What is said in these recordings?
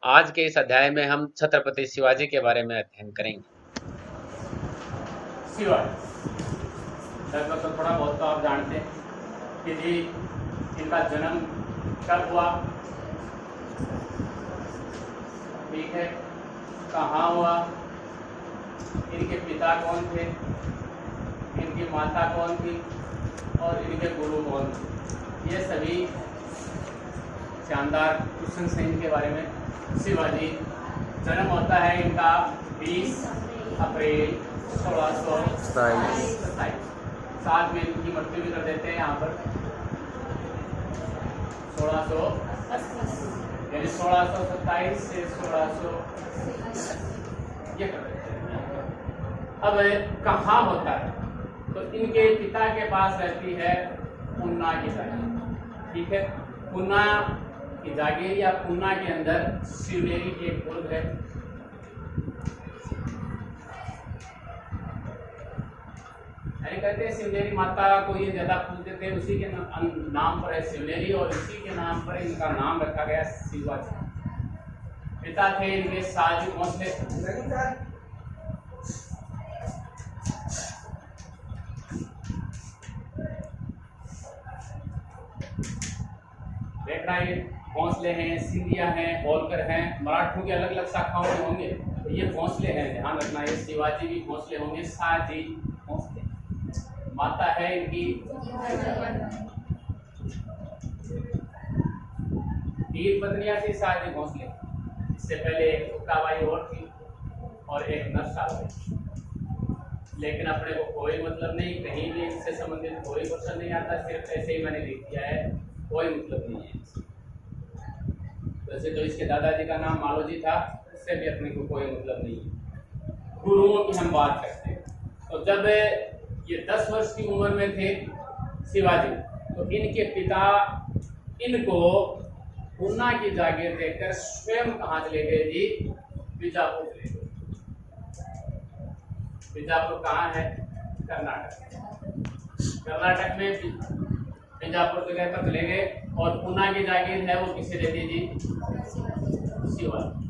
आज के इस अध्याय में हम छत्रपति शिवाजी के बारे में अध्ययन करेंगे। शिवाजी लगभग तो थोड़ा बहुत तो आप जानते हैं कि जी इनका जन्म कब हुआ, ठीक है, कहाँ हुआ, इनके पिता कौन थे, इनकी माता कौन थी और इनके गुरु कौन थे। ये सभी शानदार क्वेश्चन हैं इनके बारे में। शिवाजी जन्म होता है इनका 20 अप्रैल 1627। साथ में इनकी मृत्यु भी कर देते हैं यहाँ पर 1680 यानी 1627 से 1600 ये कर देते हैं। अब कहाँ होता है तो इनके पिता के पास रहती है पुन्ना की जागीर, ठीक है। पुन्ना की जागीर या पुन्ना के अंदर शिवनेरी की एक बुर्ज है। कहते हैं शिवनेरी माता को ये ज्यादा पूजते थे, उसी के नाम पर है शिवनेरी और इसी के नाम पर इनका नाम रखा गया शिवाजी। पिता थे इनके शाहजी भोसले, देखना ये भोसले हैं, सिंधिया हैं, होलकर हैं, मराठों की अलग अलग शाखाओं में होंगे, तो ये भोसले हैं, ध्यान रखना। ये शिवाजी भी भोसले होंगे, शाहजी भोसले। माता है इनकी तीन पत्नियां थी शाहजी भोसले। इससे पहले एक हुक्काबाई और थी और एक नरसाबाई, लेकिन अपने को कोई मतलब नहीं, कहीं भी इससे संबंधित कोई क्वेश्चन नहीं आता, सिर्फ ऐसे ही मैंने लिख दिया है, कोई मतलब नहीं है। वैसे तो इसके दादाजी का नाम मालोजी था, इससे भी अपने को कोई मतलब नहीं है। गुरुओं की हम बात करते हैं तो जब ये 10 वर्ष की उम्र में थे शिवाजी, तो इनके पिता इनको पुन्ना की जागीर देकर स्वयं कहाँ चले गए जी? बीजापुर चले गए। बीजापुर कहाँ है? कर्नाटक। कर्नाटक में बीजापुर जगह पर चले गए और पुन्ना की जागीर है वो किसे दे दी जी? शिवाजी।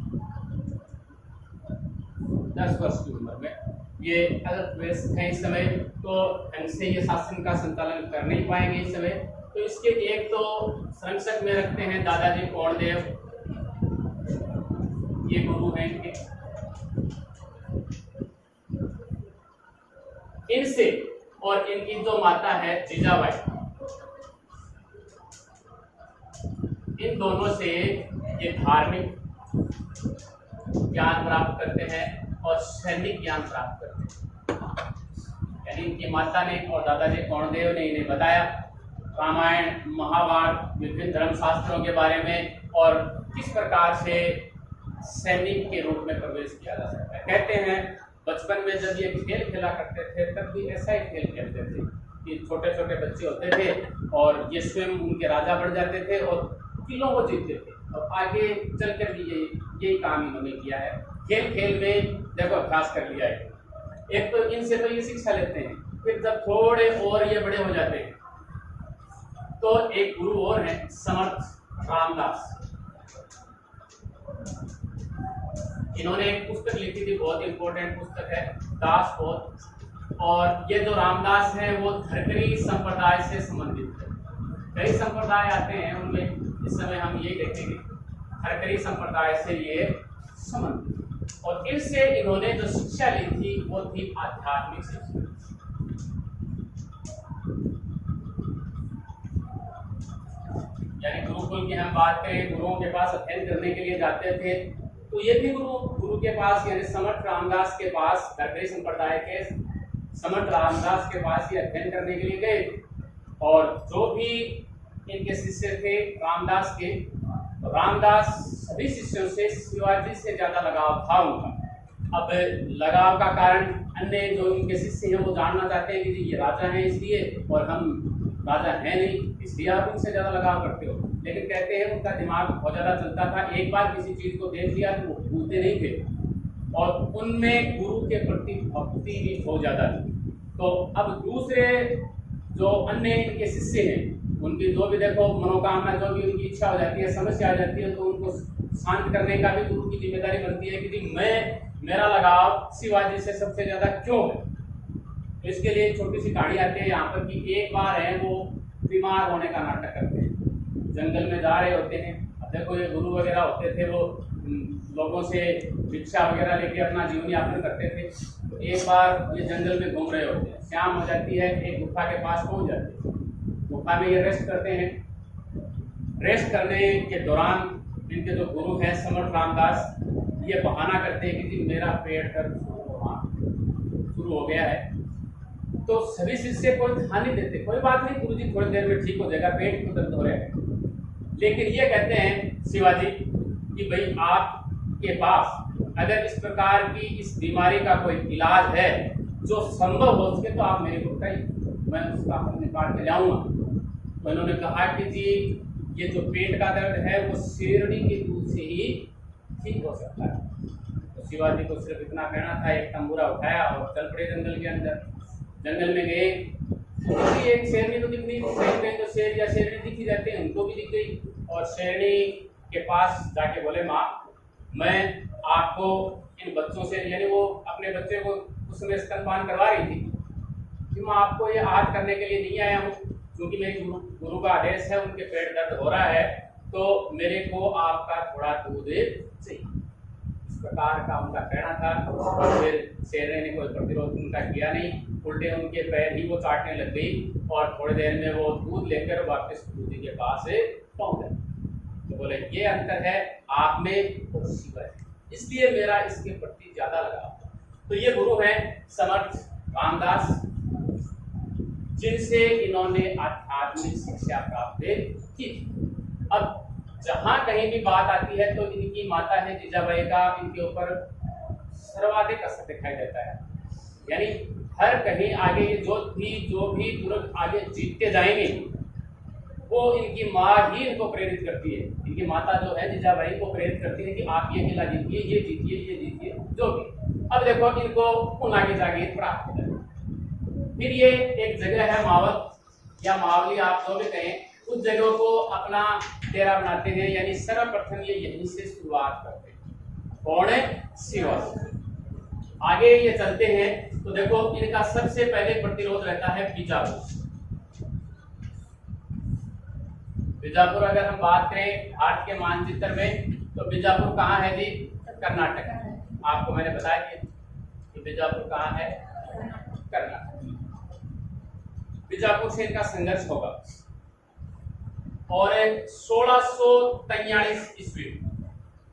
10 वर्ष की उम्र में ये अगर व्यस्त है इस समय, तो ढंग से ये शासन का संचालन कर नहीं पाएंगे इस समय। तो इसके एक तो संरक्षक में रखते हैं दादाजी कोणदेव, ये गुरु हैं इनके। इनसे और इनकी जो माता है जीजाबाई, इन दोनों से ये धार्मिक ज्ञान प्राप्त करते हैं और सैनिक ज्ञान प्राप्त करते हैं। यानी इनकी माता ने और दादाजी कोणदेव ने इन्हें बताया रामायण, महाभारत, विभिन्न धर्मशास्त्रों के बारे में और किस प्रकार से सैनिक के रूप में प्रवेश किया जा सकता है। कहते हैं बचपन में जब ये खेल खेला करते थे तब भी ऐसा ही खेल खेलते थे कि छोटे छोटे बच्चे होते थे और ये स्वयं उनके राजा बन जाते थे और किलों को जीतते थे, और आगे चलकर भी यही काम इन्होंने किया है। खेल खेल में देखो अभ्यास कर लिया है। एक तो इनसे तो ये शिक्षा लेते हैं, फिर जब थोड़े और ये बड़े हो जाते हैं तो एक गुरु और हैं समर्थ रामदास। इन्होंने एक पुस्तक लिखी थी, बहुत इंपॉर्टेंट पुस्तक है, दास बोध। और ये जो रामदास है वो धरकरी संप्रदाय से संबंधित है। कई संप्रदाय आते हैं उनमें, इस समय हम यही देखेंगे धरकरी संप्रदाय से ये संबंधित। और इनसे इन्होंने जो शिक्षा ली थी वो थी आध्यात्मिक शिक्षा। यानी गुरुकुल की हम बात करें, गुरुओं के पास अध्ययन करने के लिए जाते थे, तो ये भी गुरु के पास यानी समर्थ रामदास के पास, धरकरी संप्रदाय के समर्थ रामदास के पास ये अध्ययन करने के लिए गए। और जो भी इनके शिष्य थे रामदास के, रामदास सभी शिष्यों से शिवाजी से ज्यादा लगाव था उनका। अब लगाव का कारण अन्य जो इनके शिष्य हैं वो जानना चाहते हैं कि जी ये राजा हैं इसलिए, और हम राजा हैं नहीं इसलिए आप उनसे ज्यादा लगाव करते हो। लेकिन कहते हैं उनका दिमाग बहुत ज्यादा चलता था, एक बार किसी चीज को देख लिया तो वो भूलते नहीं थे और उनमें गुरु के प्रति भक्ति भी बहुत ज्यादा थी। तो अब दूसरे जो अन्य इनके शिष्य हैं उनकी जो भी देखो मनोकामना, जो भी उनकी इच्छा हो जाती है, समस्या आ जाती है, तो उनको शांत करने का भी गुरु की जिम्मेदारी बनती है कि मेरा लगाव शिवाजी से सबसे ज्यादा क्यों है। तो इसके लिए एक छोटी सी कहानी आती है यहाँ पर कि एक बार है वो बीमार होने का नाटक करते हैं, जंगल में जा रहे होते हैं। अब देखो ये गुरु वगैरह होते थे, वो लोगों से भिक्षा वगैरह लेके अपना जीवन यापन करते थे। तो एक बार ये जंगल में घूम रहे होते हैं, शाम हो जाती है, एक गुफा के पास पहुंच जाते हैं। गुफा में ये रेस्ट करते हैं। रेस्ट करने के दौरान इनके जो गुरु हैं समर्थ रामदास, ये बहाना करते हैं कि जी मेरा पेट दर्द शुरू हो गया है। तो सभी शिष्य कोई ध्यान नहीं देते, कोई बात नहीं गुरुजी थोड़ी देर में ठीक हो जाएगा, पेट में दर्द हो रहा है। लेकिन ये कहते हैं शिवाजी कि भाई आपके पास अगर इस प्रकार की इस बीमारी का कोई इलाज है जो संभव हो सके तो आप मेरे को बताइए, मैं उसका हल निकाल के लाऊंगा। तो उन्होंने कहा कि जी ये जो पेट का दर्द है वो शेरनी के दूध से ही ठीक हो सकता है। तो शिवाजी को सिर्फ इतना कहना था, एक तंबूरा उठाया और चल पड़े जंगल के अंदर। जंगल में गए, तो एक शेरनी तो दिख गई, कहीं तो शेर या शेरनी दिखी जाते हैं, उनको भी दिख गई। और शेरनी के पास जाके बोले माँ, मैं आपको इन बच्चों से, यानी वो अपने बच्चे को उस समय स्तनपान करवा रही थी, कि मैं आपको ये आज करने के लिए नहीं आया हूँ, क्योंकि मेरे गुरु का आदेश है, उनके पेट दर्द हो रहा है, तो मेरे को आपका थोड़ा दूध चाहिए। इस प्रकार का उनका कहना था। और फिर शेरनी ने कोई प्रतिरोध उनका किया नहीं, उल्टे उनके पैर ही वो चाटने लग गई और थोड़ी देर में वो दूध लेकर वापस गुरु जी के पास पहुंच गए। तो बोले ये अंतर है आप में और शिव है, इसलिए मेरा इसके प्रति ज्यादा लगाव। तो ये गुरु हैं समर्थ रामदास, जिनसे इन्होंने आध्यात्मिक शिक्षा प्राप्त की। अब जहां कहीं भी बात आती है तो इनकी माता है जीजाबाई का इनके ऊपर सर्वाधिक असर दिखाई देता है। यानी हर कहीं आगे जो भी तुरंत आगे जीतते जाएंगे वो इनकी माँ ही इनको प्रेरित करती है। इनकी माता जो है जीजाबाई को प्रेरित करती है कि आप ये किला जीतिए, ये जीतिए, ये जीतिए, जो भी। अब देखो इनको पुनः की जागीर प्राप्त हो जाए। फिर ये एक जगह है मावल या मावली, आप जो भी कहें, उस जगह को अपना डेरा बनाते हैं। यानी सर्वप्रथम ये यहीं से शुरुआत करते हैं। कौन है? शिवा। आगे ये चलते हैं तो देखो इनका सबसे पहले प्रतिरोध रहता है बीजापुर। बीजापुर अगर हम बात करें भारत के मानचित्र में तो बीजापुर कहाँ है जी? कर्नाटक है। आपको मैंने बताया कि बीजापुर कहाँ है? कर्नाटक। बीजापुर से इनका संघर्ष होगा और 1643 ईस्वी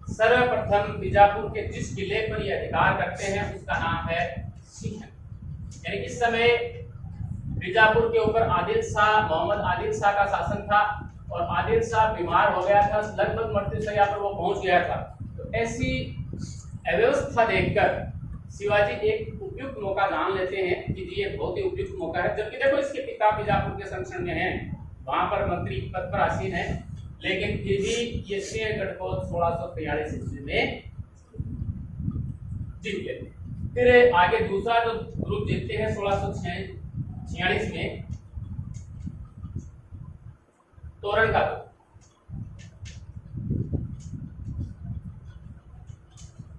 सर्वप्रथम बीजापुर के जिस किले पर ये अधिकार करते हैं उसका नाम है सिंहन। यानी इस समय बीजापुर के ऊपर आदिल शाह, मोहम्मद आदिल शाह का शासन था और आदिल शाह बीमार हो गया था, लगभग मृत्यु शैया पर वो पहुंच गया था। तो ऐसी अव्यवस्था देखकर शिवाजी एक उपयुक्त मौका जान लेते हैं कि ये बहुत ही उपयुक्त मौका है। जबकि देखो इसके पिता बीजापुर के संरक्षण में हैं, वहां पर मंत्री पद पर आसीन है, लेकिन फिर भी ये सिंहगढ़ को 1643 ईस्वी में जीत लेते हैं। फिर आगे दूसरा जो ग्रुप जीतते हैं 1646 में तोरण का।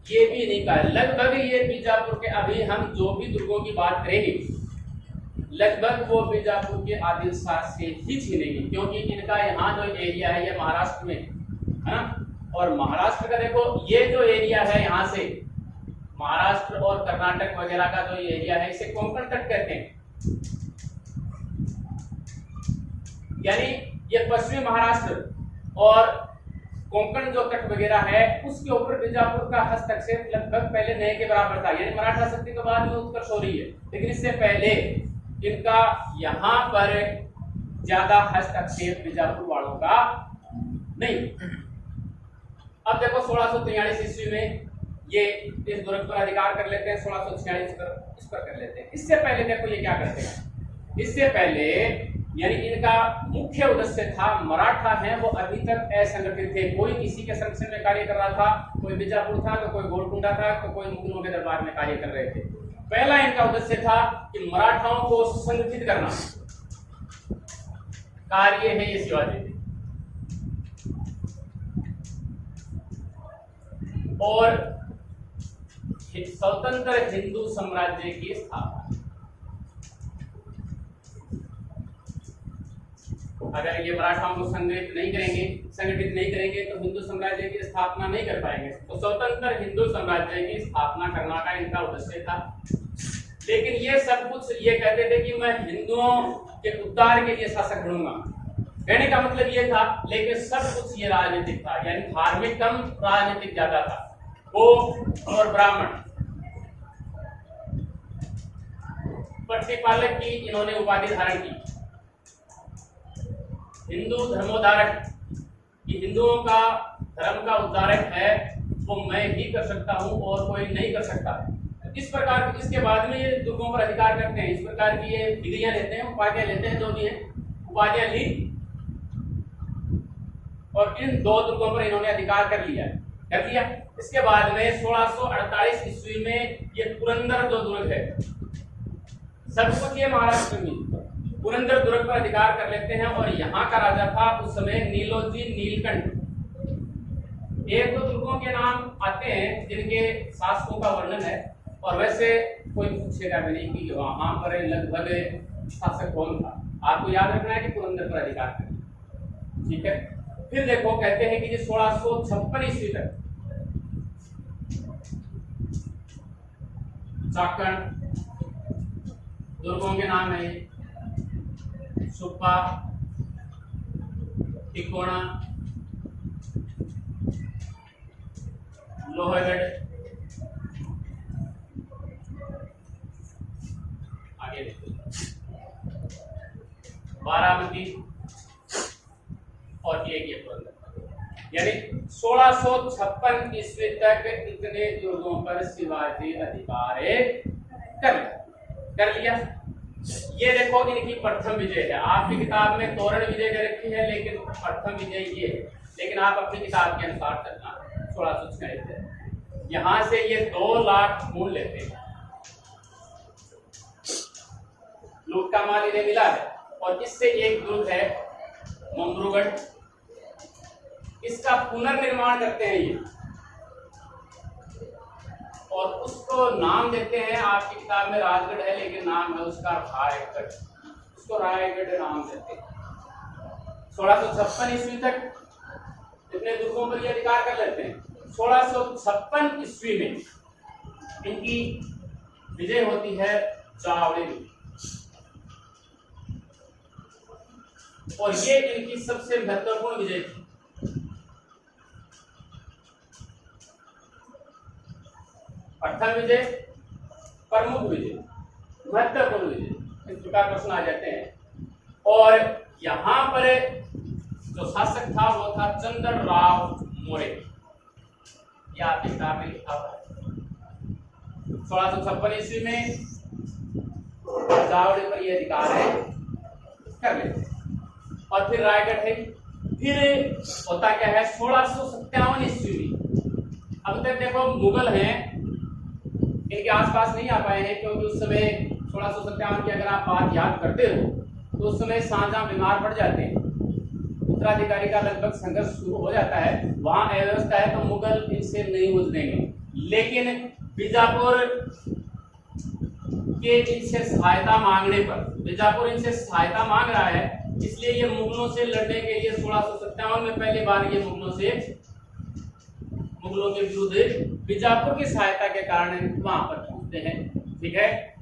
ये भी नहीं कहा, लगभग ये बीजापुर के, अभी हम जो भी दुर्गों की बात करेंगे लगभग वो बीजापुर के आदिल शाह से ही छीनेंगे, क्योंकि इनका यहाँ जो एरिया है ये महाराष्ट्र में है ना। और महाराष्ट्र का देखो ये जो एरिया है, यहाँ से महाराष्ट्र और कर्नाटक वगैरह का जो एरिया है इसे कोंकण तट कहते हैं। यानी ये पश्चिमी महाराष्ट्र और कोंकण जो तट वगैरह है उसके ऊपर बीजापुर का हस्तक्षेप लगभग पहले नहीं के बराबर था। यानी मराठा शक्ति के बाद में उत्कर्ष हो रही है, लेकिन इससे पहले इनका यहाँ पर ज्यादा हस्तक्षेप बीजापुर वालों का नहीं। अब देखो 1643 ईस्वी में ये इस दुर्ग पर अधिकार कर लेते हैं, 1646 पर इस पर कर लेते हैं। इससे पहले देखो ये क्या करते हैं, इससे पहले यानी इनका मुख्य उद्देश्य था, मराठा हैं वो अभी तक असंगठित थे, कोई किसी के संरक्षण में कार्य कर रहा था, कोई बीजापुर था तो कोई गोलकुंडा था तो कोई मुगलों के दरबार में कार्य कर रहे थे। पहला इनका उद्देश्य था कि मराठाओं को संगठित करना, कार्य है ये शिवाजी के। और स्वतंत्र हिंदू साम्राज्य की स्थापना। अगर ये मराठाओं को संगठित नहीं करेंगे तो हिंदू साम्राज्य की स्थापना नहीं कर पाएंगे। तो स्वतंत्र हिंदू साम्राज्य की स्थापना करना का इनका उद्देश्य था। लेकिन ये सब कुछ ये कहते थे कि मैं हिंदुओं के उद्धार के लिए शासक बनूंगा, कहने का मतलब ये था। लेकिन सब कुछ ये राजनीतिक था, यानी धार्मिक कम राजनीतिक ज्यादा था। वो और ब्राह्मण प्रतिपालक की इन्होंने उपाधि धारण की। हिंदू धर्मोद्धारक कि हिंदुओं का धर्म का उद्धारक है वो मैं ही कर सकता हूं और कोई नहीं कर सकता। इस प्रकार इसके बाद में ये दुर्गों पर अधिकार करते हैं। इस प्रकार की ये डिग्रियां लेते हैं, उपाधियां लेते हैं। दो दिए उपाधियां ली और इन दो दुर्गों पर इन्होंने अधिकार कर लिया। इसके बाद में 1648 ईस्वी में ये पुरंदर जो दुर्ग है, सब कुछ ये महाराष्ट्र में पुरंदर दुर्ग पर अधिकार कर लेते हैं। और यहाँ का राजा था उस समय नीलोजी नीलकंठ। एक दो दुर्गों के नाम आते हैं जिनके शासकों का वर्णन है, और वैसे कोई पूछेगा भी नहीं कि वहां पर लगभग शासक कौन था। आपको याद रखना है कि पुरंदर पर अधिकार करें, ठीक है। फिर देखो कहते हैं कि 1656 ईस्वी तक चाकण दुर्गों के नाम है सुप्पा, तिकोना, लोहगढ़, आगे देखो बारामती और ये पुरंदर। यानी 1656 ईस्वी तक इतने दुर्गों पर शिवाजी अधिकार कर लिया। ये देखो इनकी प्रथम विजय है। आपकी किताब में तोरण विजय दे रखी है, लेकिन प्रथम विजय ये है। लेकिन आप अपनी किताब के अनुसार चलना। 1646 यहां से ये 2 लाख मूल लेते हैं। लूट का माल इन्हें मिला है। और इससे एक दुर्ग है ममरूगढ़, इसका पुनर्निर्माण करते हैं ये, और उसको नाम देते हैं। आपकी किताब में राजगढ़ है, लेकिन नाम है उसका रायगढ़। उसको रायगढ़ नाम देते हैं। 1656 ईस्वी तक इतने दुर्गों पर ये अधिकार कर लेते हैं। 1656 ईस्वी में इनकी विजय होती है चावड़ी में, और ये इनकी सबसे महत्वपूर्ण विजय थी। प्रथम विजय, प्रमुख विजय, महत्वपूर्ण विजय, इस प्रकार प्रश्न आ जाते हैं। और यहां पर जो शासक था वो था चंद्रराव मौर्य। यह आपकी किताब में लिखा हुआ है। 1656 ईस्वी में चावड़ी पर यह अधिकार है कर लेते हैं। और फिर रायगढ़ है। फिर होता क्या है 1657 ईस्वी में। अब तक देखो मुगल हैं, इनके आसपास नहीं आ पाए हैं, क्योंकि उस समय 1657 की अगर आप बात याद करते हो तो उस समय शाहजहां बीमार पड़ जाते हैं, उत्तराधिकारी का लगभग संघर्ष शुरू हो जाता है, वहां अव्यवस्था है, तो मुगल इनसे नहीं उलझेंगे। लेकिन बीजापुर के इनसे सहायता मांगने पर, बीजापुर इनसे सहायता मांग रहा है, इसलिए ये मुगलों से लड़ने के लिए 1657 में पहली बार ये मुगलों के विरुद्ध बीजापुर की सहायता के कारण वहां पर पहुंचते हैं, ठीक है।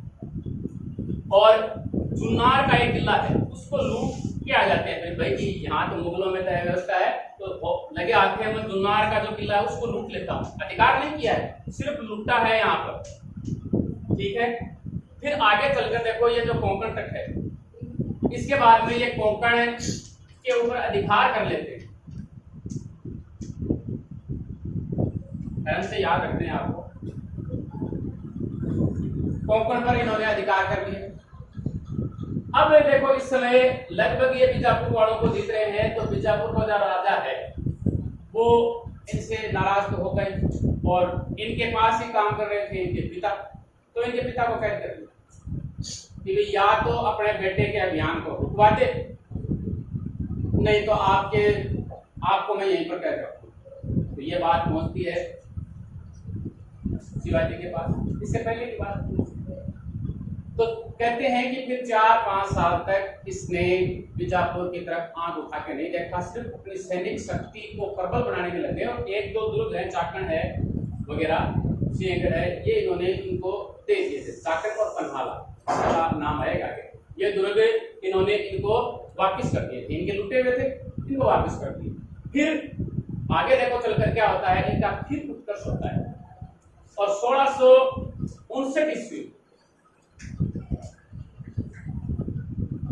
और जुन्नार का एक किला है, उसको लूट के आ जाते हैं। भाई कि यहाँ तो मुगलों में तय व्यवस्था है, तो लगे आते हैं, मैं जुन्नार का जो किला है उसको लूट लेता हूँ। अधिकार नहीं किया है, सिर्फ लूटा है यहाँ पर, ठीक है। फिर आगे चलकर देखो ये जो कोंकण तक है, इसके बाद में ये कोंकण के ऊपर अधिकार कर लेते हैं। ध्यान से याद रखते हैं आपको, कोंकण पर इन्होंने अधिकार कर लिया। अब देखो इस समय लगभग ये बीजापुर वालों को जीत रहे हैं, तो बीजापुर का जो राजा है वो इनसे नाराज तो हो गए, और इनके पास ही काम कर रहे थे इनके पिता, तो इनके पिता को कैद कर दिया कि या तो अपने बेटे के अभियान को रुकवा दे नहीं तो आपको मैं यहीं पर कह रहा हूँ। तो ये बात पहुंचती है शिवाजी के पास। इससे पहले की बात तो कहते हैं कि फिर 4-5 साल तक इसने बीजापुर की तरफ आंख उठा के नहीं देखा, सिर्फ अपनी सैनिक शक्ति को प्रबल बनाने में लगे। और एक दो दुर्ग है, चाकण है वगैरह, सिंहगढ़ है, ये इन्होंने इनको दे दिए थे। चाकण और पन्हाला का नाम आएगा आगे। ये दुर्ग इन्होंने इनको वापस कर दिए थे, इनके लुटे हुए थे, इनको वापस कर दिए। फिर आगे देखो चलकर क्या होता है, इनका फिर उत्कर्ष होता है। और 1659 ईस्वी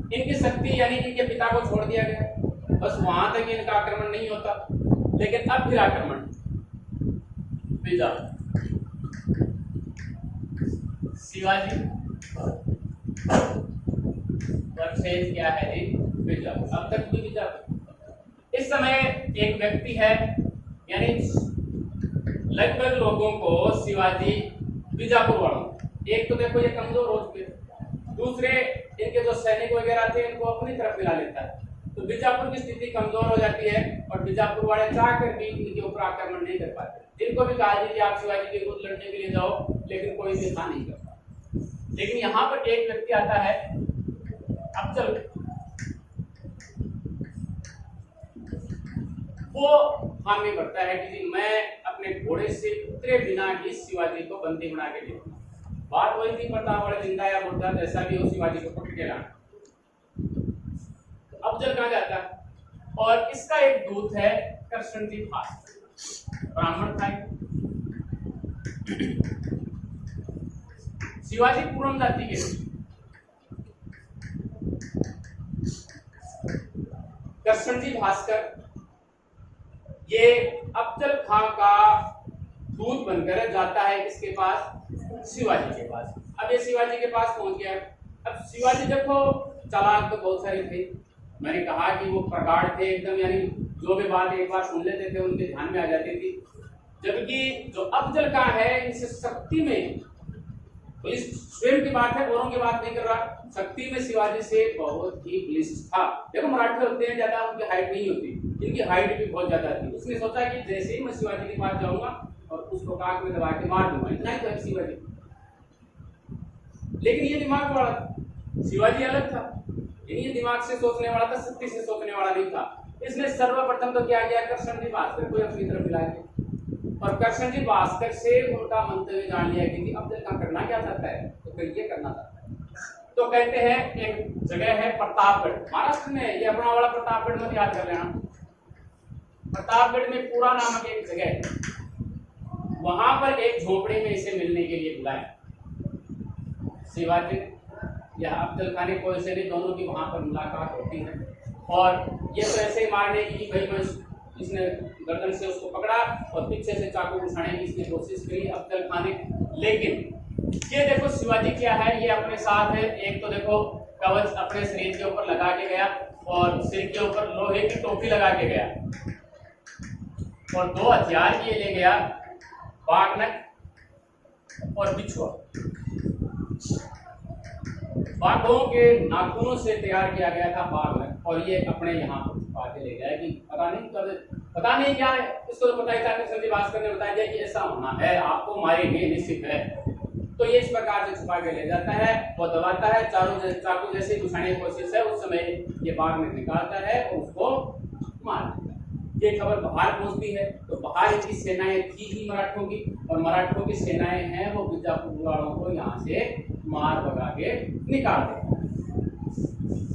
इनकी शक्ति यानी इनके पिता को छोड़ दिया गया, बस वहां तक इनका आक्रमण नहीं होता। लेकिन अब फिर आक्रमण बीजापुर, शिवाजी वर्सेस क्या है जी, बीजापुर। अब तक भी बीजापुर। इस समय एक व्यक्ति है, यानी लगभग लोगों को शिवाजी बीजापुर वालों, एक तो देखो ये कमजोर हो चुके, दूसरे इनके जो सैनिक वगैरह थे इनको अपनी तरफ मिला लेता है। तो बीजापुर की स्थिति कमजोर हो जाती है और बीजापुर वाले चाह कर भी इनके ऊपर आक्रमण नहीं कर पाते। इनको भी कहा कि आप शिवाजी के विरुद्ध लड़ने के लिए जाओ, लेकिन कोई भी नहीं कर पाता। लेकिन यहाँ पर एक व्यक्ति आता है अफजल, वो हामी भरता है कि जी मैं अपने घोड़े से उतरे बिना ही शिवाजी को बंदी बना के लेता। बात वही थी, प्रतापगढ़ जिंदा या मुर्दा जैसा भी हो, शिवाजी को पकड़ के लाना। अफजल कहाँ जाता है, और इसका एक दूत है कृष्णजी भास्कर, ब्राह्मण था। शिवाजी पूर्व जाति के, कृष्णजी भास्कर ये अफजल खां का दूत बनकर जाता है किसके पास, शिवाजी के पास। अब ये शिवाजी के पास पहुंच गया। अब शिवाजी देखो चालाक तो बहुत सारे थे, मैंने कहा कि वो प्रगाढ़ थे एकदम, यानी जो भी बात एक बार सुन लेते थे उनके ध्यान में आ जाती थी। जबकि जो अफजल खां है इनसे शक्ति में, पुलिस स्वयं की बात है, औरों की बात नहीं कर रहा, शक्ति में शिवाजी से बहुत ही बलिष्ठ था। देखो मराठे होते हैं ज्यादा, उनकी हाइट नहीं होती, इनकी हाइट भी बहुत ज्यादा थी। उसने सोचा कि जैसे ही मैं शिवाजी के पास जाऊंगा और उसको काक में दबा के मार दूंगा, इतना ही तो है शिवाजी। लेकिन ये दिमाग वाला था, शिवाजी अलग था, ये दिमाग से सोचने वाला था, शक्ति से सोचने वाला नहीं था। इसने सर्वप्रथम तो क्या किया, कृष्णजी भास्कर को अपनी तरफ मिला के, और कृष्णजी भास्कर से उनका मंतव्य जान लिया कि अफजल खां करना क्या चाहता है, तो फिर ये करना चाहता है। तो कहते हैं एक जगह है प्रतापगढ़, महाराष्ट्र में, ये अपना वाला प्रतापगढ़ मत याद कर लेना। प्रतापगढ़ में पूरा नामक एक जगह है, वहां पर एक झोपड़ी में इसे मिलने के लिए बुलाया शिवाजी या अफजल खान को, ऐसे नहीं, दोनों की वहां पर मुलाकात होती है। और ये तो ऐसे ही मारने की भाई मैं, इसने गर्दन से उसको पकड़ा और पीछे से चाकू उठाने की इसने कोशिश करी अफजल खान ने। लेकिन ये देखो शिवाजी क्या है, ये अपने साथ है, एक तो देखो कवच अपने शरीर के ऊपर लगा के गया और सिर के ऊपर लोहे की टोपी लगा के गया, और 2 हथियार ये ले गया, बाघनख और बिछुआ। बाघों के नाखूनों से तैयार किया गया था बाघनख, और ये अपने यहाँ छुपा के ले गया कि पता नहीं क्या है, इसको तो पता ही था। कृष्णजी भास्कर ने बताया कि ऐसा होना है, आपको मारेंगे निश्चित है। तो ये इस प्रकार से छुपा के ले जाता है, वो दबाता है, चाकू जैसे घुसाने की कोशिश है, उस समय ये बाघनख निकालता है और उसको मार देता है। ये खबर बाहर पहुंचती है, तो बाहर इनकी सेनाएं थी ही मराठों की, और मराठों की सेनाएं हैं वो बीजापुर वालों को यहाँ से मार भगा के निकाल देते हैं।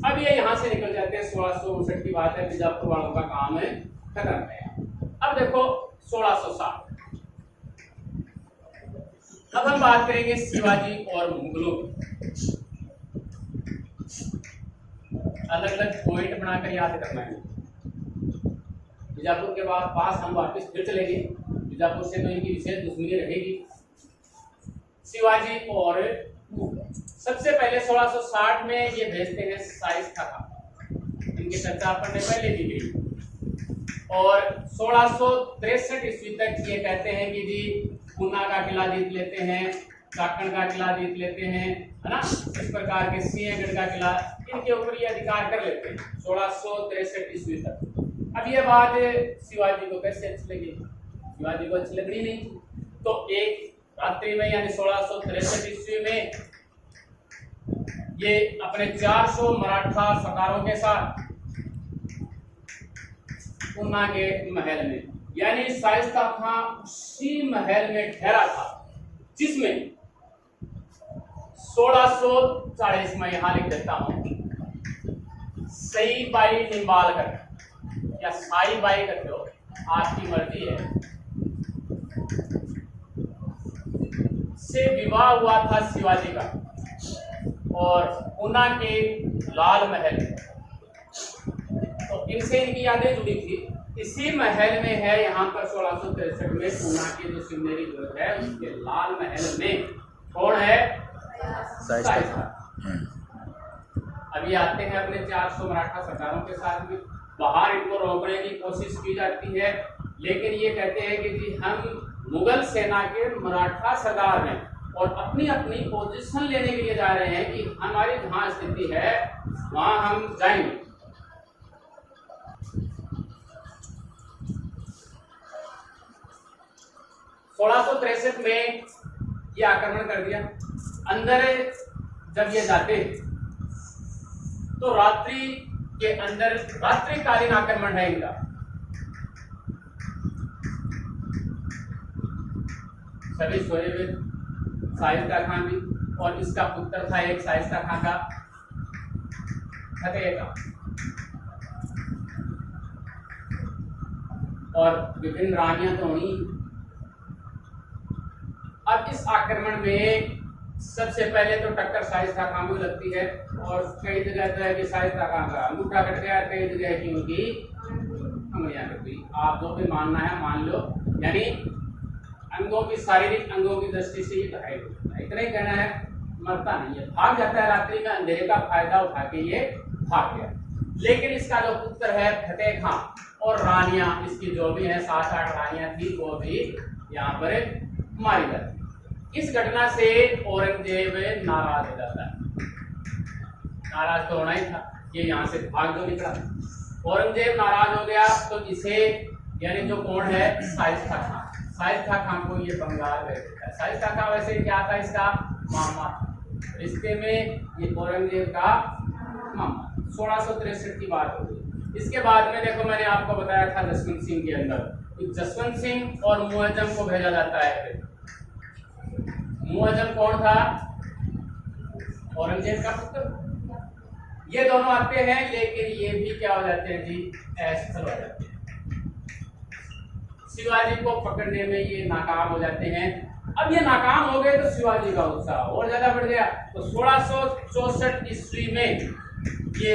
अब ये यहाँ से निकल जाते हैं, 1659 की बात है, बीजापुर वालों का काम है खत्म है। अब देखो 1660, अब हम बात करेंगे शिवाजी और मुगलों की। अलग अलग पॉइंट बनाकर याद करना है। बीजापुर के बाद पास हम वापस फिर चलेंगे, बीजापुर से तो इनकी विशेष दुश्मनी रहेगी। शिवाजी और सबसे पहले 1660 में ये भेजते हैं शाइस्ता खां, इनकी चर्चा अपन ने पहले की गई। और 1663 ईस्वी तक ये कहते हैं कि जी पूना का किला जीत लेते हैं, काकड़ का किला जीत लेते हैं, है ना। इस प्रकार के सिंहगढ़ का किला, इनके ऊपर ये अधिकार कर लेते हैं 1663 ईस्वी तक। अब ये बात शिवाजी को कैसे अच्छी लगी? शिवाजी को अच्छी लगनी नहीं। तो एक रात्रि में यानी 1663 ईस्वी में ये अपने 400 मराठा सरदारों के साथ ऊना के महल में, यानी शाइस्ता खां उसी महल में ठहरा था जिसमें 1640 में यहां लिख देता हूं, सई बाई निम्बालकर या साई बाई करते हो, आपकी मर्जी है, से विवाह हुआ था शिवाजी का और ऊना के लाल महल में। तो इनसे इनकी यादें जुड़ी थी। इसी महल में है यहाँ पर 1663 में ऊना की जो शिवनेरी दुर्ग है उसके लाल महल में कौन है? शाइस्ता। अभी आते हैं अपने 400 मराठा सरदारों के साथ में। बाहर इनको रोकने की कोशिश की जाती है, लेकिन ये कहते हैं कि जी हम मुगल सेना के मराठा सरदार हैं और अपनी अपनी पोजीशन लेने के लिए जा रहे हैं कि हमारी जहां स्थिति है वहां हम जाएंगे। (1663) में ये आक्रमण कर दिया। अंदर जब ये जाते तो रात्रि के अंदर रात्रिकालीन आक्रमण है इनका। सभी सोए हुए, शाइस्ता खां भी, और इसका पुत्र था एक शाइस्ता खां का, फतेह का, और विभिन्न रानियां तो होनी। अब इस आक्रमण में सबसे पहले तो टक्कर शाइस्ता खां को लगती है और कई जगह तो है कि शाइस्ता खां का अंगूठा कट गया, कई जगह की उनकी अंगुलियां कट गई। आप जो भी मानना है मान लो, यानी अंगों की, शारीरिक अंगों की दृष्टि से ये घायल होता है। इतना ही कहना है, मरता नहीं है, भाग जाता है। रात्रि में अंधेरे का फायदा उठा के ये भाग गया। लेकिन इसका जो पुत्र है फतेह खां और रानियां इसकी जो भी है 7-8 रानियां थी वो भी यहाँ पर मारी जाती। इस घटना से औरंगजेब नाराज हो जाता है। नाराज तो होना ही था, ये यहाँ से भाग जो निकला। औरंगजेब नाराज हो गया तो इसे, यानी जो कौन है, शाइस्ता खां, शाइस्ता खां को ये बंगाल भेज देता है। शाइस्ता खां वैसे क्या था, इसका मामा, रिश्ते में ये औरंगजेब का मामा। 1663 की बात हो गई। इसके बाद में देखो मैंने आपको बताया था जसवंत सिंह के अंदर, जसवंत सिंह और मुअज्जम को भेजा जाता है। मुअज्जम कौन था? औरंगजेब का पुत्र। ये दोनों आते हैं, लेकिन ये भी क्या हो जाते हैं जी, असफल हो जाते हैं। शिवाजी को पकड़ने में ये नाकाम हो जाते हैं। अब ये नाकाम हो गए तो शिवाजी का उत्साह और ज्यादा बढ़ गया। तो 1664 ईस्वी में ये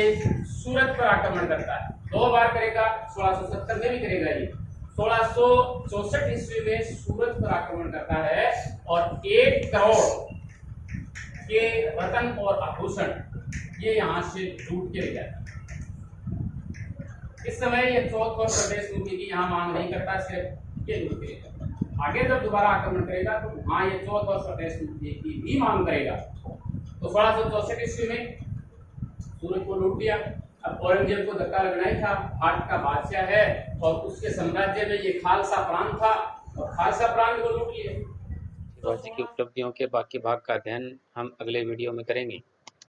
सूरत पर आक्रमण करता है। 2 बार करेगा, 1670 में भी करेगा। ये 1664 ईस्वी में सूरत पर आक्रमण करता है और 1 करोड़ के रत्न और आभूषण ये यहाँ से लूट के ले जाता है। इस समय ये चौथ और प्रदेश मुक्ति की यहाँ मांग नहीं करता, सिर्फ ये लूट के ले जाता है। आगे जब दोबारा आक्रमण करेगा तो वहाँ ये चौथ और प्रदेश मुक्ति की भी मांग करेगा। तो 1664 ईस्वी में सूरत को लूट लिया। अब औरंगजेब को धक्का लगना ही था, भाट का बादशाह है और उसके साम्राज्य में ये खालसा प्रांत था और खालसा प्रांत को लूट लिया। शिवाजी की उपलब्धियों के बाकी भाग का अध्ययन हम अगले वीडियो में करेंगे।